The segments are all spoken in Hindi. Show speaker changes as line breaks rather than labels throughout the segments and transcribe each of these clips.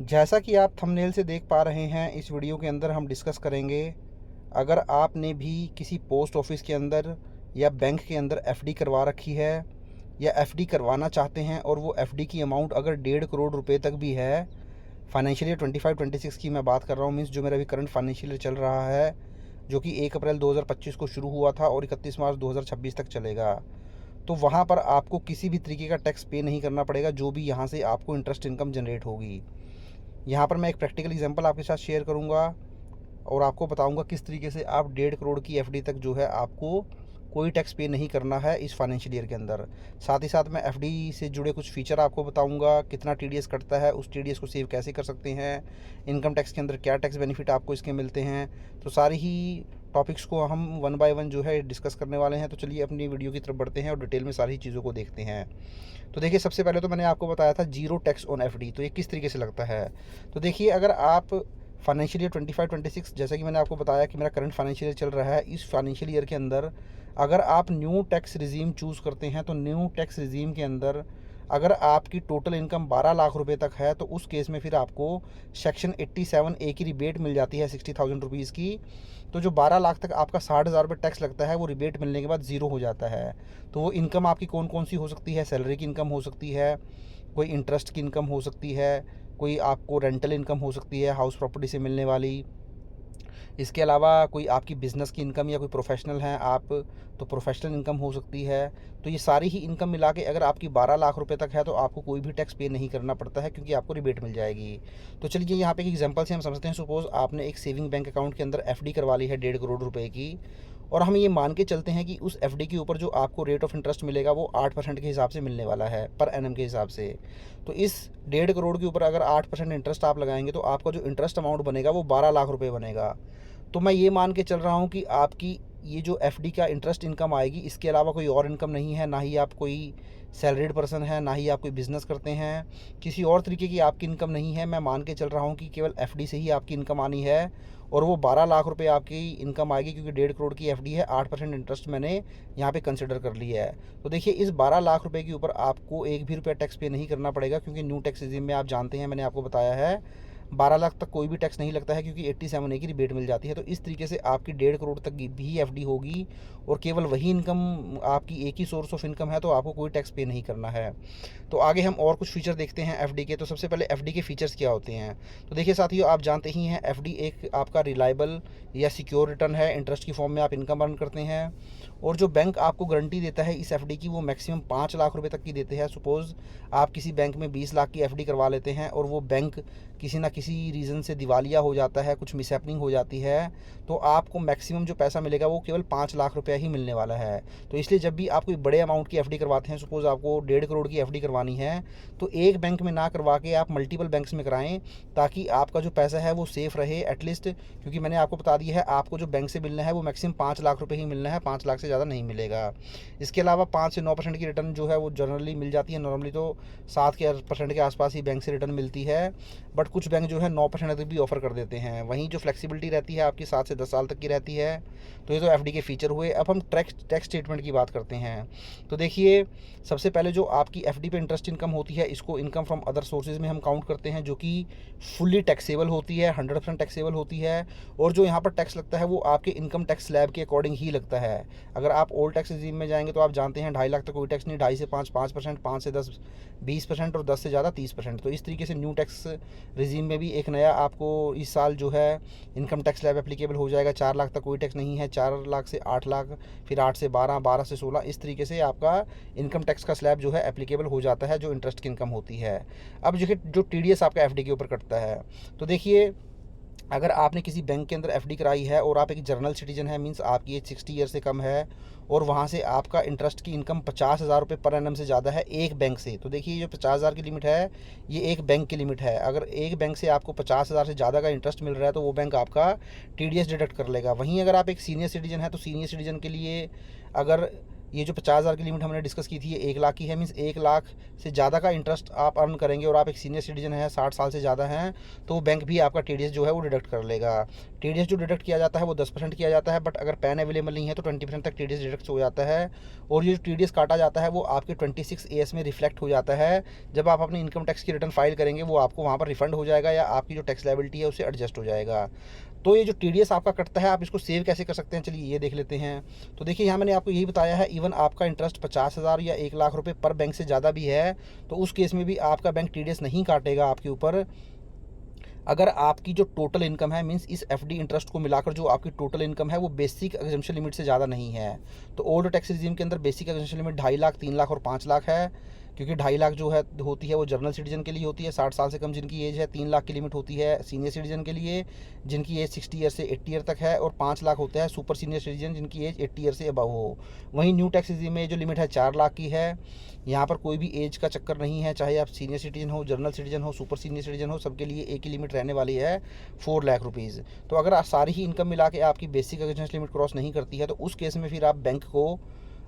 जैसा कि आप थंबनेल से देख पा रहे हैं, इस वीडियो के अंदर हम डिस्कस करेंगे, अगर आपने भी किसी पोस्ट ऑफिस के अंदर या बैंक के अंदर एफडी करवा रखी है या एफडी करवाना चाहते हैं और वो एफडी की अमाउंट अगर 1.5 करोड़ रुपए तक भी है, फाइनेंशियल ईयर 25-26 की मैं बात कर रहा हूँ, मीन्स जो मेरा अभी करंट फाइनेंशियल ईयर चल रहा है, जो कि 1 अप्रैल 2025 को शुरू हुआ था और 31 मार्च 2026 तक चलेगा। तो वहाँ पर आपको किसी भी तरीके का टैक्स पे नहीं करना पड़ेगा, जो भी यहाँ से आपको इंटरेस्ट इनकम जनरेट होगी। यहाँ पर मैं एक प्रैक्टिकल एग्जांपल आपके साथ शेयर करूँगा और आपको बताऊँगा किस तरीके से आप 1.5 करोड़ की एफडी तक जो है आपको कोई टैक्स पे नहीं करना है इस फाइनेंशियल ईयर के अंदर। साथ ही साथ मैं एफडी से जुड़े कुछ फीचर आपको बताऊँगा, कितना टीडीएस कटता है, उस टीडीएस को सेव कैसे कर सकते हैं, इनकम टैक्स के अंदर क्या टैक्स बेनिफिट आपको इसके मिलते हैं। तो सारी ही टॉपिक्स को हम वन बाय वन जो है डिस्कस करने वाले हैं। तो चलिए अपनी वीडियो की तरफ बढ़ते हैं और डिटेल में सारी चीज़ों को देखते हैं। तो देखिए, सबसे पहले तो मैंने आपको बताया था जीरो टैक्स ऑन एफडी, तो ये किस तरीके से लगता है। तो देखिए, अगर आप फाइनेंशियल ईयर 25-26, जैसा कि मैंने आपको बताया कि मेरा करंट फाइनेंशियल ईयर चल रहा है, इस फाइनेंशियल ईयर के अंदर अगर आप न्यू टैक्स रिजीम चूज़ करते हैं, तो न्यू टैक्स रिजीम के अंदर अगर आपकी टोटल इनकम 12 लाख रुपए तक है, तो उस केस में फिर आपको सेक्शन 87A की रिबेट मिल जाती है 60,000 रुपीज़ की। तो जो 12 लाख तक आपका 60,000 रुपये टैक्स लगता है, वो रिबेट मिलने के बाद ज़ीरो हो जाता है। तो वो इनकम आपकी कौन कौन सी हो सकती है, सैलरी की इनकम हो सकती है, कोई इंटरेस्ट की इनकम हो सकती है, कोई आपको रेंटल इनकम हो सकती है हाउस प्रॉपर्टी से मिलने वाली। इसके अलावा कोई आपकी बिज़नेस की इनकम या कोई प्रोफेशनल हैं आप, तो प्रोफेशनल इनकम हो सकती है। तो ये सारी ही इनकम मिला के अगर आपकी 12 लाख रुपए तक है, तो आपको कोई भी टैक्स पे नहीं करना पड़ता है, क्योंकि आपको रिबेट मिल जाएगी। तो चलिए यहाँ पे एक एग्जांपल से हम समझते हैं। सपोज़ आपने एक सेविंग बैंक अकाउंट के अंदर एफडी करवा ली है 1.5 करोड़ रुपए की, और हम ये मान के चलते हैं कि उस एफडी के ऊपर जो आपको रेट ऑफ इंटरेस्ट मिलेगा वो 8% के हिसाब से मिलने वाला है पर एनम के हिसाब से। तो इस 1.5 करोड़ के ऊपर अगर 8% इंटरेस्ट आप लगाएंगे, तो आपका जो इंटरेस्ट अमाउंट बनेगा वो 12 लाख रुपये बनेगा। तो मैं ये मान के चल रहा हूँ कि आपकी ये जो एफडी का इंटरेस्ट इनकम आएगी, इसके अलावा कोई और इनकम नहीं है, ना ही आप कोई सैलरीड पर्सन है, ना ही आप कोई बिज़नेस करते हैं, किसी और तरीके की आपकी इनकम नहीं है। मैं मान के चल रहा हूँ कि केवल एफडी से ही आपकी इनकम आनी है, और वो 12 लाख रुपए आपकी इनकम आएगी, क्योंकि 1.5 करोड़ की एफडी है, 8% इंटरेस्ट मैंने यहाँ पे कंसिडर कर लिया है। तो देखिए, इस 12 लाख रुपए के ऊपर आपको एक भी रुपया टैक्स पे नहीं करना पड़ेगा, क्योंकि न्यू टैक्स रिजीम में आप जानते हैं, मैंने आपको बताया है 12 लाख तक कोई भी टैक्स नहीं लगता है, क्योंकि 87A की रिबेट मिल जाती है। तो इस तरीके से आपकी 1.5 करोड़ तक भी एफडी होगी, और केवल वही इनकम आपकी एक ही सोर्स ऑफ इनकम है, तो आपको कोई टैक्स पे नहीं करना है। तो आगे हम और कुछ फीचर देखते हैं एफडी के। तो सबसे पहले एफडी के फीचर्स क्या होते हैं। तो देखिए साथियों, आप जानते ही हैं एफडी एक आपका रिलायबल या सिक्योर रिटर्न है, इंटरेस्ट की फॉर्म में आप इनकम अर्न करते हैं। और जो बैंक आपको गारंटी देता है इस एफडी की, वो मैक्सिमम 5 लाख रुपए तक की देते हैं। सपोज़ आप किसी बैंक में 20 लाख की एफडी करवा लेते हैं, और वो बैंक किसी ना किसी रीज़न से दिवालिया हो जाता है, कुछ मिसहैपनिंग हो जाती है, तो आपको मैक्सिमम जो पैसा मिलेगा वो केवल 5 लाख रुपया ही मिलने वाला है। तो इसलिए जब भी आप कोई बड़े अमाउंट की एफडी करवाते हैं, सपोज़ आपको 1.5 करोड़ की एफडी करवानी है, तो एक बैंक में ना करवा के आप मल्टीपल बैंक्स में कराएं, ताकि आपका जो पैसा है वो सेफ़ रहे एटलीस्ट। क्योंकि मैंने आपको बता दिया है, आपको जो बैंक से मिलना है वो मैक्सिमम 5 लाख रुपये ही मिलना है, 5 लाख से ज़्यादा नहीं मिलेगा। इसके अलावा 5 से 9% की रिटर्न जो है वो जनरली मिल जाती है। नॉर्मली तो 7% के आसपास ही बैंक से रिटर्न मिलती है, बट कुछ बैंक जो है 9% तक भी ऑफ़र कर देते हैं। वहीं जो फ्लेक्सिबिलिटी रहती है आपकी 7 से 10 साल तक की रहती है। तो ये तो एफडी के फीचर हुए। अब हम टैक्स स्टेटमेंट की बात करते हैं। तो देखिए, सबसे पहले जो आपकी एफडी पे इंटरेस्ट इनकम होती है, इसको इनकम फ्रॉम अदर सोर्सेज में हम काउंट करते हैं, जो कि फुल्ली टैक्सेबल होती है, 100% टैक्सेबल होती है। और जो यहाँ पर टैक्स लगता है वो आपके इनकम टैक्स स्लैब के अकॉर्डिंग ही लगता है। अगर आप ओल्ड टैक्स रिजीम में जाएंगे, तो आप जानते हैं 2.5 लाख तक कोई टैक्स नहीं, 2.5 से 5 5%, 5 से 10 20%, और 10 से ज़्यादा 30%। तो इस तरीके से न्यू टैक्स रिजीम में भी एक नया आपको इस साल जो है इनकम टैक्स स्लैब एप्लीकेबल हो जाएगा। 4 लाख तक कोई टैक्स नहीं है, 4 लाख से 8 लाख, फिर 8 से 12, 12 से 16, इस तरीके से आपका इनकम टैक्स का स्लैब जो है एप्लीकेबल हो जाता है, जो इंटरेस्ट की इनकम होती है। अब जो टीडीएस आपका एफडी के ऊपर कटता है, तो देखिए, अगर आपने किसी बैंक के अंदर एफडी कराई है और आप एक जर्नल सिटीजन है, मींस आपकी एज 60 ईयर से कम है, और वहाँ से आपका इंटरेस्ट की इनकम 50,000 रुपये पर एनम से ज़्यादा है एक बैंक से, तो देखिए ये जो 50,000 की लिमिट है, ये एक बैंक की लिमिट है। अगर एक बैंक से आपको 50,000 से ज़्यादा का इंटरेस्ट मिल रहा है, तो वो बैंक आपका टीडीएस डिडक्ट कर लेगा। वहीं अगर आप एक सीनियर सिटीजन है, तो सीनियर सिटीजन के लिए अगर ये जो 50,000 की लिमिट हमने डिस्कस की थी ये 1 लाख की है, मीन्स 1 लाख से ज़्यादा का इंटरेस्ट आप अर्न करेंगे और आप एक सीनियर सिटीजन हैं, 60 साल से ज़्यादा हैं, तो बैंक भी आपका TDS जो है वो डिडक्ट कर लेगा। TDS जो डिडक्ट किया जाता है वो 10% किया जाता है, बट अगर पैन अवेलेबल नहीं है तो 20% तक TDS डिडक्ट हो जाता है। और ये जो TDS काटा जाता है वो आपके 26 AS में रिफ्लेक्ट हो जाता है। जब आप अपनी इनकम टैक्स की रिटर्न फाइल करेंगे वो आपको वहाँ पर रिफंड हो जाएगा या आपकी जो टैक्स लायबिलिटी है उससे एडजस्ट हो जाएगा। तो ये जो TDS आपका कटता है आप इसको सेव कैसे कर सकते हैं, चलिए ये देख लेते हैं। तो देखिए यहाँ मैंने आपको यही बताया है, इवन आपका इंटरेस्ट 50,000 या 1 लाख रुपए पर बैंक से ज़्यादा भी है तो उस केस में भी आपका बैंक TDS नहीं काटेगा आपके ऊपर। अगर आपकी जो टोटल इनकम है, मींस इस FD इंटरेस्ट को मिलाकर जो आपकी टोटल इनकम है वो बेसिक एग्जम्पशन लिमिट से ज़्यादा नहीं है। तो ओल्ड टैक्स रिजीम के अंदर basic exemption limit 2.5 lakh, 3 lakh और 5 लाख है, क्योंकि 2.5 लाख जो है होती है वो जनरल सिटीजन के लिए होती है, 60 साल से कम जिनकी एज है। 3 लाख की लिमिट होती है सीनियर सिटीजन के लिए जिनकी एज 60 ईयर से 80 ईयर तक है, और 5 लाख होता है सुपर सीनियर सिटीजन जिनकी एज 80 ईयर से अबव हो। वहीं न्यू टैक्स रिजीम में जो लिमिट है 4 लाख की है। यहाँ पर कोई भी एज का चक्कर नहीं है, चाहे आप सीनियर सिटीजन हो, जनरल सिटीजन हो, सुपर सीनियर सिटीजन हो, सबके लिए एक ही लिमिट रहने वाली है 4 लाख रुपीज़। तो अगर आप सारी ही इनकम मिला के आपकी बेसिक एग्जम्पशन लिमिट क्रॉस नहीं करती है तो उस केस में फिर आप बैंक को,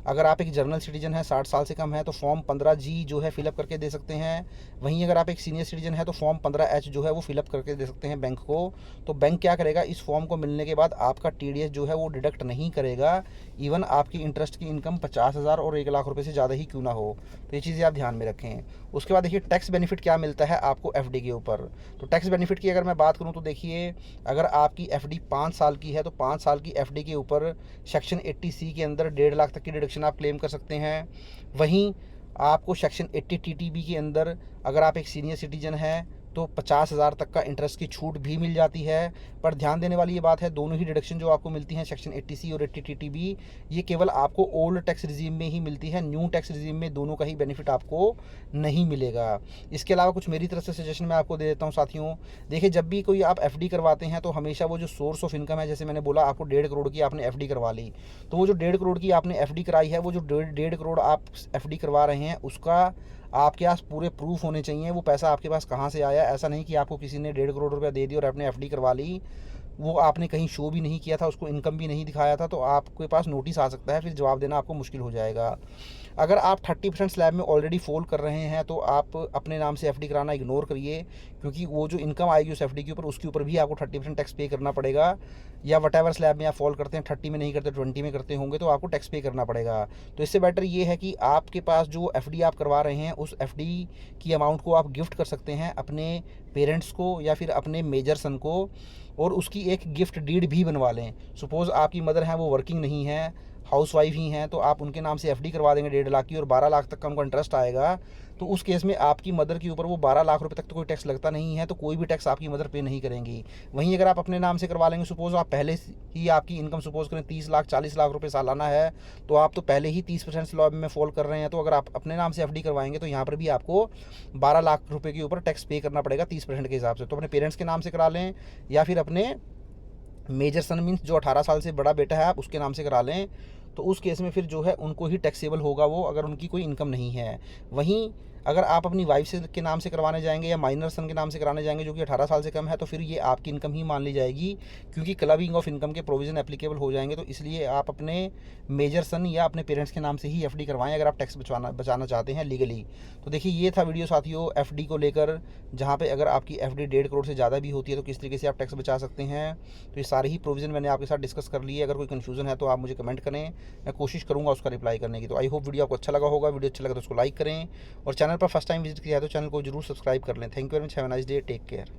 अगर आप एक जनरल सिटीजन है 60 साल से कम है तो फॉर्म 15G जो है फिलअप करके दे सकते हैं। वहीं अगर आप एक सीनियर सिटीजन है तो फॉर्म 15H जो है वो फिलअप करके दे सकते हैं बैंक को। तो बैंक क्या करेगा, इस फॉर्म को मिलने के बाद आपका TDS जो है वो डिडक्ट नहीं करेगा, इवन आपकी इंटरेस्ट की इनकम 50,000 और 1 लाख रुपये से ज़्यादा ही क्यों ना हो। तो ये चीज़ें आप ध्यान में रखें। उसके बाद देखिए टैक्स बेनिफिट क्या मिलता है आपको FD के ऊपर। तो टैक्स बेनिफिट की अगर मैं बात करूँ तो देखिए, अगर आपकी FD 5 साल की है तो 5 साल की FD के ऊपर सेक्शन 80C के अंदर 1.5 लाख तक की डिडक्शन आप क्लेम कर सकते हैं। वहीं आपको सेक्शन 80 TTB के अंदर अगर आप एक सीनियर सिटीजन हैं तो 50,000 तक का इंटरेस्ट की छूट भी मिल जाती है। पर ध्यान देने वाली ये बात है, दोनों ही डिडक्शन जो आपको मिलती हैं सेक्शन 80C और 80 TTB ये केवल आपको ओल्ड टैक्स रिजीम में ही मिलती है, न्यू टैक्स रिजीम में दोनों का ही बेनिफिट आपको नहीं मिलेगा। इसके अलावा कुछ मेरी तरफ से सजेशन मैं आपको दे देता हूँ साथियों। देखिए, जब भी कोई आप FD करवाते हैं तो हमेशा वो जो सोर्स ऑफ इनकम है, जैसे मैंने बोला आपको 1.5 करोड़ की आपने FD करवा ली, तो वो जो 1.5 करोड़ की आपने FD कराई है, वो जो 1.5 करोड़ आप FD करवा रहे हैं उसका आपके पास पूरे प्रूफ होने चाहिए वो पैसा आपके पास कहाँ से आया। ऐसा नहीं कि आपको किसी ने 1.5 करोड़ रुपया दे दिया और आपने FD करवा ली, वो आपने कहीं शो भी नहीं किया था, उसको इनकम भी नहीं दिखाया था, तो आपके पास नोटिस आ सकता है, फिर जवाब देना आपको मुश्किल हो जाएगा। अगर आप 30% स्लैब में ऑलरेडी फॉल कर रहे हैं तो आप अपने नाम से FD कराना इग्नोर करिए, क्योंकि वो जो इनकम आएगी उस FD के ऊपर उसके ऊपर भी आपको 30% टैक्स पे करना पड़ेगा। या वट स्लैब में आप फॉल करते हैं, 30 में नहीं करते 20 में करते होंगे तो आपको टैक्स पे करना पड़ेगा। तो इससे बेटर ये है कि आपके पास जो FD आप करवा रहे हैं उस FD की अमाउंट को आप गिफ्ट कर सकते हैं अपने पेरेंट्स को या फिर अपने मेजर सन को, और उसकी एक गिफ्ट डीड भी बनवा लें। सपोज़ आपकी मदर हैं वो वर्किंग नहीं है, हाउस वाइफ ही हैं, तो आप उनके नाम से FD करवा देंगे 1.5 लाख की और 12 लाख तक का उनका इंटरेस्ट आएगा। तो उस केस में आपकी मदर के ऊपर वो 12 लाख रुपए तक तो कोई टैक्स लगता नहीं है, तो कोई भी टैक्स आपकी मदर पे नहीं करेंगी। वहीं अगर आप अपने नाम से करवा लेंगे, सपोज़ आप पहले ही आपकी इनकम सपोज़ करें 30 लाख 40 लाख रुपए सालाना है, तो आप तो पहले ही 30% स्लैब में फॉल कर रहे हैं, तो अगर आप अपने नाम से FD करवाएंगे तो यहाँ पर भी आपको 12 लाख रुपये के ऊपर टैक्स पे करना पड़ेगा 30% के हिसाब से। तो अपने पेरेंट्स के नाम से करा लें या फिर अपने मेजर सन मीन्स जो 18 साल से बड़ा बेटा है आप उसके नाम से करा लें, तो उस केस में फिर जो है उनको ही टैक्सेबल होगा वो, अगर उनकी कोई इनकम नहीं है। वहीं अगर आप अपनी वाइफ से के नाम से करवाने जाएंगे या माइनर सन के नाम से कराने जाएंगे जो कि 18 साल से कम है, तो फिर ये आपकी इनकम ही मान ली जाएगी, क्योंकि क्लबिंग ऑफ इनकम के प्रोविज़न एप्लीकेबल हो जाएंगे। तो इसलिए आप अपने मेजर सन या अपने पेरेंट्स के नाम से ही FD करवाएं अगर आप टैक्स बचाना चाहते हैं लीगली। तो देखिए, ये था वीडियो साथियों FD को लेकर, जहाँ पे अगर आपकी FD 1.5 करोड़ से ज़्यादा भी होती है तो किस तरीके से आप टैक्स बचा सकते हैं। तो ये सारे ही प्रोविज़न मैंने आपके साथ डिस्कस कर लिए। अगर कोई कन्फ्यूज़न है तो आप मुझे कमेंट करें, मैं कोशिश करूँगा उसका रिप्लाई करने की। तो आई होप वीडियो आपको अच्छा लगा होगा। वीडियो अच्छा लगा तो उसको लाइक करें, और चैनल पर फर्स्ट टाइम विजिट किया है तो चैनल को जरूर सब्सक्राइब कर लें। Thank you very much, have a nice day, take care.